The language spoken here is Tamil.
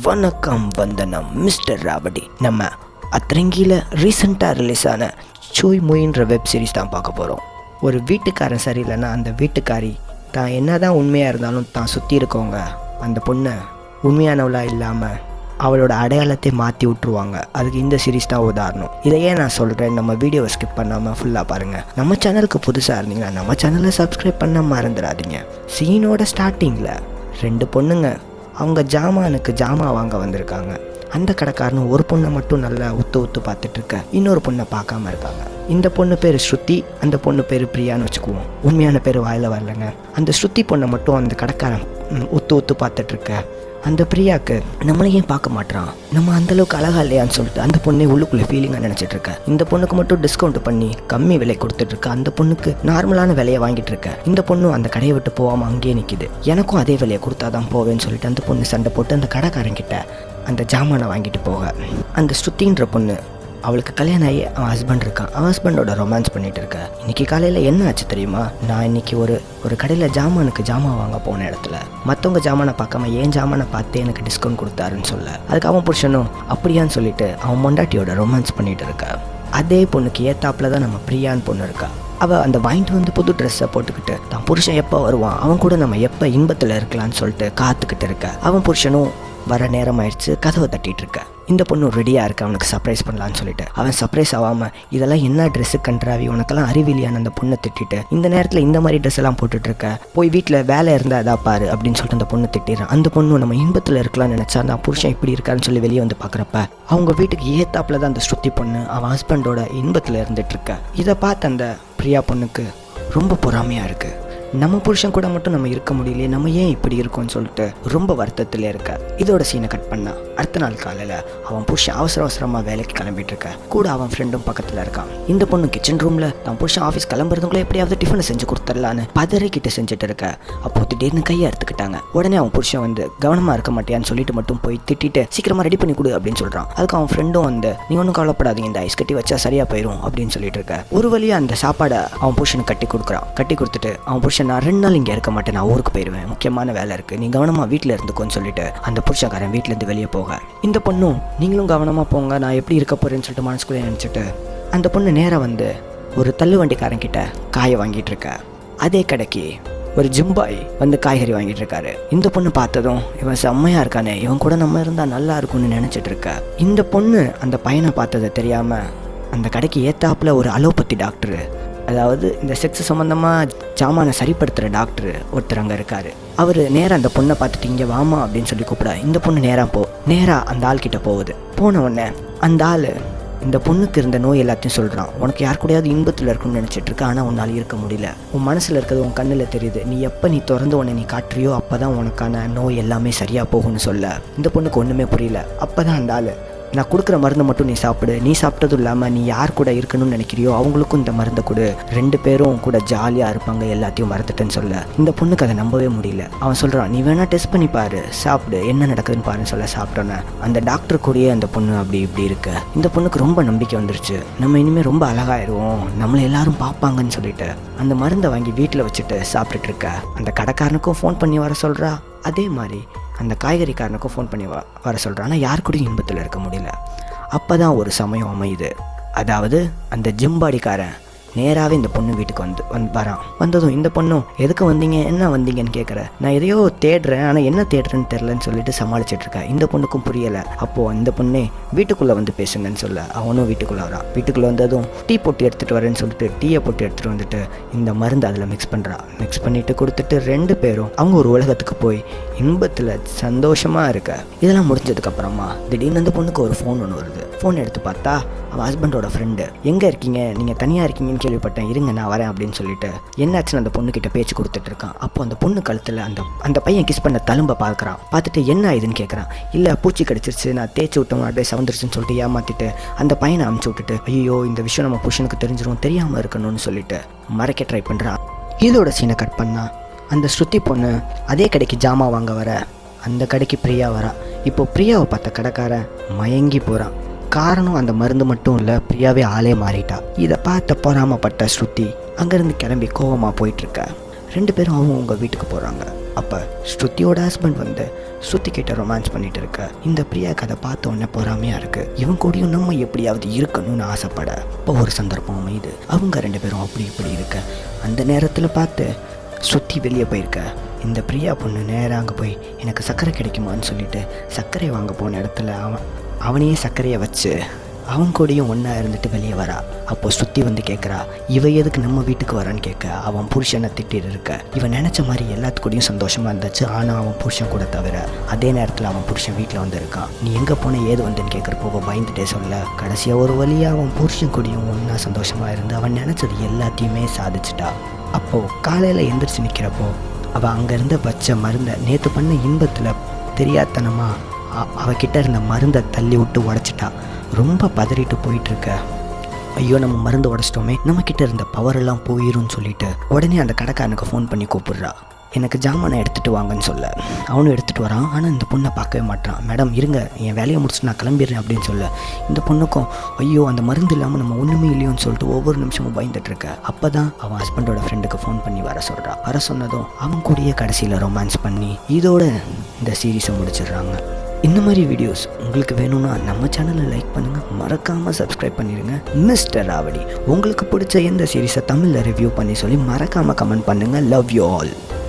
வணக்கம் வந்தனம் மிஸ்டர் ராவடி. நம்ம அத்திரங்கியில் ரீசெண்டாக ரிலீஸ் ஆன சூய் முயின்ற வெப் சீரிஸ் தான் பார்க்க போகிறோம். ஒரு வீட்டுக்காரன் சரியில்லைன்னா அந்த வீட்டுக்காரி தான் என்ன தான் உண்மையாக இருந்தாலும் தான் சுற்றி இருக்கவங்க அந்த பொண்ணை உண்மையானவளாக இல்லாமல் அவளோட அடையாளத்தை மாற்றி விட்ருவாங்க. அதுக்கு இந்த சீரிஸ் தான் உதாரணம். இதையே நான் சொல்கிறேன், நம்ம வீடியோவை ஸ்கிப் பண்ணாமல் ஃபுல்லாக பாருங்கள். நம்ம சேனலுக்கு புதுசாக இருந்தீங்கன்னா நம்ம சேனலை சப்ஸ்கிரைப் பண்ண மறந்துடாதீங்க. சீனோட ஸ்டார்டிங்கில் 2 பொண்ணுங்க அவங்க ஜாமானுக்கு ஜாமான் வாங்க வந்திருக்காங்க. அந்த கடைக்காரனும் ஒரு பொண்ணை மட்டும் நல்லா உத்து பார்த்துட்ருக்க, இன்னொரு பொண்ணை பார்க்காம இருக்காங்க. இந்த பொண்ணு பேர் ஸ்ருதி, அந்த பொண்ணு பேர் பிரியான்னு வச்சுக்குவோம். உண்மையான பேர் வாயில் வரலங்க. அந்த ஸ்ருதி பொண்ணை மட்டும் அந்த கடைக்காரன் உத்து பார்த்துட்ருக்க. அந்த பிரியாவுக்கு நம்மளையும் பார்க்க மாட்டான், நம்ம அந்தளவுக்கு அழகா இல்லையான்னு சொல்லிட்டு அந்த பொண்ணை உள்ளுக்குள்ளே ஃபீலிங்காக நினச்சிட்டு இருக்க. இந்த பொண்ணுக்கு மட்டும் டிஸ்கவுண்ட் பண்ணி கம்மி விலை கொடுத்துட்ருக்க, அந்த பொண்ணுக்கு நார்மலான விலையை வாங்கிட்டு இருக்க. இந்த பொண்ணு அந்த கடையை விட்டு போகாமல் அங்கேயே நிற்கிது. எனக்கும் அதே விலையை கொடுத்தாதான் போவேன்னு சொல்லிட்டு அந்த பொண்ணு சண்டை போட்டு அந்த கடைக்காரங்கிட்ட அந்த ஜாமானை வாங்கிட்டு போக, அந்த ஸ்ருதின்ற பொண்ணு அவளுக்கு கல்யாணம் ஆகி அவன் ஹஸ்பண்ட் இருக்கான். அவன் ஹஸ்பண்டோட ரொமான்ஸ் பண்ணிட்டு இருக்க. இன்னைக்கு காலையில் என்ன ஆச்சு தெரியுமா? நான் இன்னைக்கு ஒரு கடையில் ஜாமானுக்கு ஜாமான் வாங்க போன இடத்துல மற்றவங்க ஜாமானை பார்க்காம ஏன் ஜாமானை பார்த்து எனக்கு டிஸ்கவுண்ட் கொடுத்தாருன்னு சொல்ல, அதுக்கு அவன் புருஷனும் அப்படியான்னு சொல்லிட்டு அவன் மொண்டாட்டியோட ரொமான்ஸ் பண்ணிட்டு இருக்க. அதே பொண்ணுக்கு ஏத்தாப்புல தான் நம்ம பிரியான்னு பொண்ணு இருக்கா. அவள் அந்த வாங்கிட்டு வந்து புது ட்ரெஸ்ஸை போட்டுக்கிட்டு தான் புருஷன் எப்போ வருவான், அவன் கூட நம்ம எப்போ இன்பத்தில் இருக்கலான்னு சொல்லிட்டு காத்துக்கிட்டு இருக்க. அவன் புருஷனும் வர நேரம் ஆயிடுச்சு, கதவை தட்டிட்டு இருக்க. இந்த பொண்ணு ரெடியாக இருக்க அவனுக்கு சர்ப்ரைஸ் பண்ணலான்னு சொல்லிட்டு. அவன் சர்ப்ரைஸ் ஆகாமல் இதெல்லாம் என்ன ட்ரெஸ்ஸு கண்ட்ராவி, உனக்கெல்லாம் அறிவிலியான அந்த பொண்ணை திட்டிட்டு இந்த நேரத்தில் இந்த மாதிரி ட்ரெஸ் எல்லாம் போட்டுட்டு இருக்க, போய் வீட்டில் வேலை இருந்தால் எதா பாரு அப்படின்னு சொல்லிட்டு அந்த பொண்ணு திட்டிடுறான். அந்த பொண்ணு நம்ம இன்பத்தில் இருக்கலாம்னு நினச்சா நான் புருஷன் இப்படி இருக்கான்னு சொல்லி வெளியே வந்து பார்க்குறப்ப அவங்க வீட்டுக்கு ஏத்தாப்புல தான் அந்த ஸ்ருதி பொண்ணு அவன் ஹஸ்பண்டோட இன்பத்தில் இருந்துட்டு இருக்க. இதை பார்த்து அந்த பிரியா பொண்ணுக்கு ரொம்ப பொறாமையாக இருக்குது. நம்ம புருஷன் கூட மட்டும் நம்ம இருக்க முடியலையே, நம்ம ஏன் இப்படி இருக்கோம்னு சொல்லிட்டு ரொம்ப வருத்தத்திலே இருக்க. இதோட சீனை கட் பண்ணா அடுத்த நாள் காலையில் அவன் புருஷன் அவசரமாக வேலைக்கு கிளம்பிட்டு இருக்க. கூட அவன் ஃப்ரெண்டும் பக்கத்தில் இருக்கான். இந்த பொண்ணு கிச்சன் ரூமில் தான் புருஷன் ஆஃபீஸ் கிளம்புறதுக்குள்ளே எப்படியாவது டிஃபனை செஞ்சு கொடுத்துடலான்னு பதறிக்கிட்டு செஞ்சுட்டு இருக்க. அப்போ திடீர்னு கையை எடுத்துக்கிட்டாங்க. உடனே அவன் புருஷன் வந்து கவனமாக இருக்க மாட்டியான்னு சொல்லிட்டு மட்டும் போய் திட்டிட்டு சீக்கிரமாக ரெடி பண்ணி கொடு அப்படின்னு சொல்கிறான். அதுக்கு அவன் ஃப்ரெண்டும் வந்து நீ ஒன்றும் கவலைப்படாதீங்க, இந்த ஐஸ் கட்டி வச்சா சரியாக போயிடும் அப்படின்னு சொல்லிட்டு இருக்க. ஒரு வழியாக அந்த சாப்பாடை அவன் புருஷனுக்கு கட்டி கொடுக்குறான். கட்டி கொடுத்துட்டு அவன் புருஷன் நான் 2 நாள் இங்கே இருக்க மாட்டேன், நான் ஊருக்கு போயிடுவேன், முக்கியமான வேலை இருக்குது, நீ கவனமாக வீட்டில் இருந்துக்கோன்னு சொல்லிட்டு அந்த புருஷக்காரன் வீட்டிலேருந்து வெளியே போக, இந்த பொண்ணும் நீங்களும் கவனமாக போங்க, நான் எப்படி இருக்க போகிறேன்னு சொல்லிட்டு மனசுக்குள்ளே நினச்சிட்டு அந்த பொண்ணு நேராக வந்து ஒரு தள்ளு வண்டிக்காரங்கிட்ட காயை வாங்கிட்டு இருக்க. அதே கடைக்கு ஒரு ஜிம்பாய் வந்து காய்கறி வாங்கிட்டு இருக்காரு. இந்த பொண்ணு பார்த்ததும் இவன் செம்மையாக இருக்கானே, இவன் கூட நம்ம இருந்தால் நல்லா இருக்கும்னு நினச்சிட்டு இருக்க. இந்த பொண்ணு அந்த பையனை பார்த்ததை தெரியாமல் அந்த கடைக்கு ஏத்தாப்புல ஒரு அலோபதி டாக்டரு, அதாவது இந்த செக்ஸ் சம்மந்தமாக ஜாமானை சரிப்படுத்துகிற டாக்டர் ஒருத்தர் அங்கே இருக்கார். அவர் நேராக அந்த பொண்ணை பார்த்துட்டு இங்கே வாமா அப்படின்னு சொல்லி கூப்பிட, இந்த பொண்ணு நேராக அந்த ஆள்கிட்ட போகுது. போன உடனே அந்த ஆள் இந்த பொண்ணுக்கு இருந்த நோய் எல்லாத்தையும் சொல்கிறான். உனக்கு யார் கூடயாவது இன்பத்தில் இருக்குன்னு நினச்சிட்டு இருக்க, ஆனால் உன்னால் இருக்க முடியல, உன் மனசில் இருக்கிறது உன் கண்ணில் தெரியுது, நீ எப்போ நீ திறந்து உன்னை நீ காட்டுறியோ அப்போ தான் உனக்கான நோய் எல்லாமே சரியாக போகும்னு சொல்ல, இந்த பொண்ணுக்கு ஒன்றுமே புரியல. அப்போ தான் அந்த ஆள் நான் கொடுக்குற மருந்தை மட்டும் நீ சாப்பிடு, நீ சாப்பிட்டதும் இல்லாமல் நீ யார் கூட இருக்கணும்னு நினைக்கிறியோ அவங்களுக்கும் இந்த மருந்தை கொடு, 2 பேரும் கூட ஜாலியாக இருப்பாங்க, எல்லாத்தையும் மறந்துட்டேன்னு சொல்ல இந்த பொண்ணுக்கு அதை நம்பவே முடியல. அவன் சொல்கிறான் நீ வேணா டெஸ்ட் பண்ணி பாரு, சாப்பிடு, என்ன நடக்குதுன்னு பாருன்னு சொல்ல சாப்பிட்டோன்னே அந்த டாக்டர் கூடயே அந்த பொண்ணு அப்படி இப்படி இருக்கு. இந்த பொண்ணுக்கு ரொம்ப நம்பிக்கை வந்துருச்சு, நம்ம இனிமேல் ரொம்ப அழகாயிருவோம், நம்மளை எல்லாரும் பார்ப்பாங்கன்னு சொல்லிட்டு அந்த மருந்தை வாங்கி வீட்டில் வச்சுட்டு சாப்பிட்டுட்டு இருக்க. அந்த கடைக்காரனுக்கும் ஃபோன் பண்ணி வர சொல்கிறா, அதே மாதிரி அந்த காய்கறிக்காரனுக்கும் ஃபோன் பண்ணி வர சொல்கிறான். ஆனால் யார் கூடயும் இன்பத்தில் இருக்க முடியல. அப்போ தான் ஒரு சமயம் அமையுது. அதாவது அந்த ஜிம்பாடிக்காரன் நேராகவே இந்த பொண்ணு வீட்டுக்கு வரான். வந்ததும் இந்த பொண்ணும் எதுக்கு வந்தீங்க, என்ன வந்தீங்கன்னு கேட்குற. நான் எதையோ தேடுறேன், ஆனால் என்ன தேடுறேன்னு தெரிலன்னு சொல்லிட்டு சமாளிச்சிட்டு இருக்கேன். இந்த பொண்ணுக்கும் புரியலை. அப்போது இந்த பொண்ணே வீட்டுக்குள்ளே வந்து பேசுங்கன்னு சொல்ல அவனும் வீட்டுக்குள்ளே வரான். வீட்டுக்குள்ளே வந்ததும் டீ போட்டு எடுத்துகிட்டு வரேன்னு சொல்லிட்டு டீயை போட்டு எடுத்துகிட்டு வந்துட்டு இந்த மருந்து அதில் மிக்ஸ் பண்ணிவிட்டு கொடுத்துட்டு 2 பேரும் அவங்க ஒரு உலகத்துக்கு போய் இன்பத்தில் சந்தோஷமாக இருக்க. இதெல்லாம் முடிஞ்சதுக்கப்புறமா திடீர்னு அந்த பொண்ணுக்கு ஒரு ஃபோன் ஒன்று வருது. ஃபோன் எடுத்து பார்த்தா அவன் ஹஸ்பண்டோட ஃப்ரெண்டு, எங்கே இருக்கீங்க, நீங்கள் தனியாக இருக்கீங்கன்னு கேள்விப்பட்டேன், இருங்க நான் வரேன் அப்படின்னு சொல்லிட்டு என்னாச்சுன்னு அந்த பொண்ணுக்கிட்ட பேச்சு கொடுத்துட்டு இருக்கான். அப்போ அந்த பொண்ணு கழுத்தில் அந்த பையன் கிஸ் பண்ண தழும்பை பார்க்குறான். பார்த்துட்டு என்ன இதுன்னு கேட்குறான். இல்லை பூச்சி கடிச்சிருச்சு, நான் தேய்ச்சி விட்டோம் அப்படியே சவந்துருச்சுன்னு சொல்லிட்டு ஏமாற்றிட்டு அந்த பையனை அமுச்சு விட்டுட்டு ஐயோ இந்த விஷயம் நம்ம புருஷனுக்கு தெரிஞ்சிடும், தெரியாமல் இருக்கணும்னு சொல்லிட்டு மறைக்க ட்ரை பண்ணுறான். இதோட சீனை கட் பண்ணா அந்த ஸ்ருதி பொண்ணு அதே கடைக்கு ஜாமான் வாங்க வர, அந்த கடைக்கு பிரியா வரா. இப்போ பிரியாவை பார்த்த கடைக்காரன் மயங்கி போகிறான். காரணம் அந்த மருந்து மட்டும் இல்லை, பிரியாவே ஆளே மாறிட்டா. இதை பார்த்த பொறாமப்பட்ட ஸ்ருதி அங்கேருந்து கிளம்பி கோவமாக போயிட்டுருக்க. 2 பேரும் அவங்க வீட்டுக்கு போகிறாங்க. அப்போ ஸ்ருதியோட ஹஸ்பண்ட் வந்து ஸ்ருதி கிட்ட ரொமான்ஸ் பண்ணிட்டு இருக்க இந்த பிரியா கதை பார்த்த உடனே பொறாமையாக இருக்குது. இவன் கூடயும் நம்ம எப்படியாவது இருக்கணும்னு ஆசைப்பட இப்போ ஒரு சந்தர்ப்பம் அமையுது. அவங்க 2 பேரும் அப்படி இப்படி இருக்க அந்த நேரத்தில் பார்த்து ஸ்ருதி வெளியே போயிருக்க இந்த பிரியா பொண்ணு நேராக அங்கே போய் எனக்கு சர்க்கரை கிடைக்குமான்னு சொல்லிட்டு சர்க்கரை வாங்க போன இடத்துல அவனையே சர்க்கரையை வச்சு அவன் கூடயும் ஒன்றா இருந்துட்டு வெளியே வரா. அப்போது ஸ்ருதி வந்து கேட்குறா, இவ எதுக்கு நம்ம வீட்டுக்கு வரான்னு கேட்க அவன் புருஷனை திட்டிட்டு இருக்க. இவன் நினச்ச மாதிரி எல்லாத்துக்கூடையும் சந்தோஷமாக இருந்துச்சு. ஆனால் அவன் புருஷன் கூட தவிர அதே நேரத்தில் அவன் புருஷன் வீட்டில் வந்து இருக்கான். நீ எங்கே போன ஏது வந்துன்னு கேட்குறப்போ பயந்துட்டே சொல்ல கடைசியாக ஒரு வழியாக அவன் புருஷன் கூடயும் ஒன்றா சந்தோஷமாக இருந்து அவன் நினச்சது எல்லாத்தையுமே சாதிச்சிட்டா. அப்போது காலையில் எந்திரிச்சு நிற்கிறப்போ அவள் அங்கேருந்து வச்ச மருந்தை நேற்று பண்ண இன்பத்தில் தெரியாதனமாக அவகிட்ட இருந்த மருந்தை தள்ளி விட்டு உடச்சிட்டா. ரொம்ப பதறிட்டு போயிட்டுருக்க. ஐயோ நம்ம மருந்து உடச்சிட்டோமே, நம்மக்கிட்ட இருந்த பவரெல்லாம் போயிரும்னு சொல்லிட்டு உடனே அந்த கடைக்காரனுக்கு ஃபோன் பண்ணி கூப்பிடுறா. எனக்கு ஜாமானை எடுத்துகிட்டு வாங்கன்னு சொல்ல அவனும் எடுத்துகிட்டு வரான். ஆனால் இந்த பொண்ணை பார்க்கவே மாட்டான். மேடம் இருங்க, என் வேலையை முடிச்சுட்டு நான் கிளம்பிடுறேன் அப்படின்னு சொல்ல இந்த பொண்ணுக்கும் ஐயோ அந்த மருந்து இல்லாமல் நம்ம ஒன்றுமே இல்லையோன்னு சொல்லிட்டு ஒவ்வொரு நிமிஷமும் பயந்துட்டுருக்க. அப்போ தான் அவன் ஹஸ்பண்டோட ஃப்ரெண்டுக்கு ஃபோன் பண்ணி வர சொல்கிறான். வர சொன்னதும் அவன் கூடயே கடைசியில் ரொமான்ஸ் பண்ணி இதோட இந்த சீரீஸை முடிச்சிடுறாங்க. இந்த மாதிரி வீடியோஸ் உங்களுக்கு வேணும்னா நம்ம சேனலை லைக் பண்ணுங்கள், மறக்காமல் சப்ஸ்கிரைப் பண்ணிடுங்க. மிஸ்டர் ராவடி உங்களுக்கு பிடிச்ச எந்த சீரீஸை தமிழில் ரிவ்யூ பண்ணி சொல்லி மறக்காமல் கமெண்ட் பண்ணுங்கள். Love you all.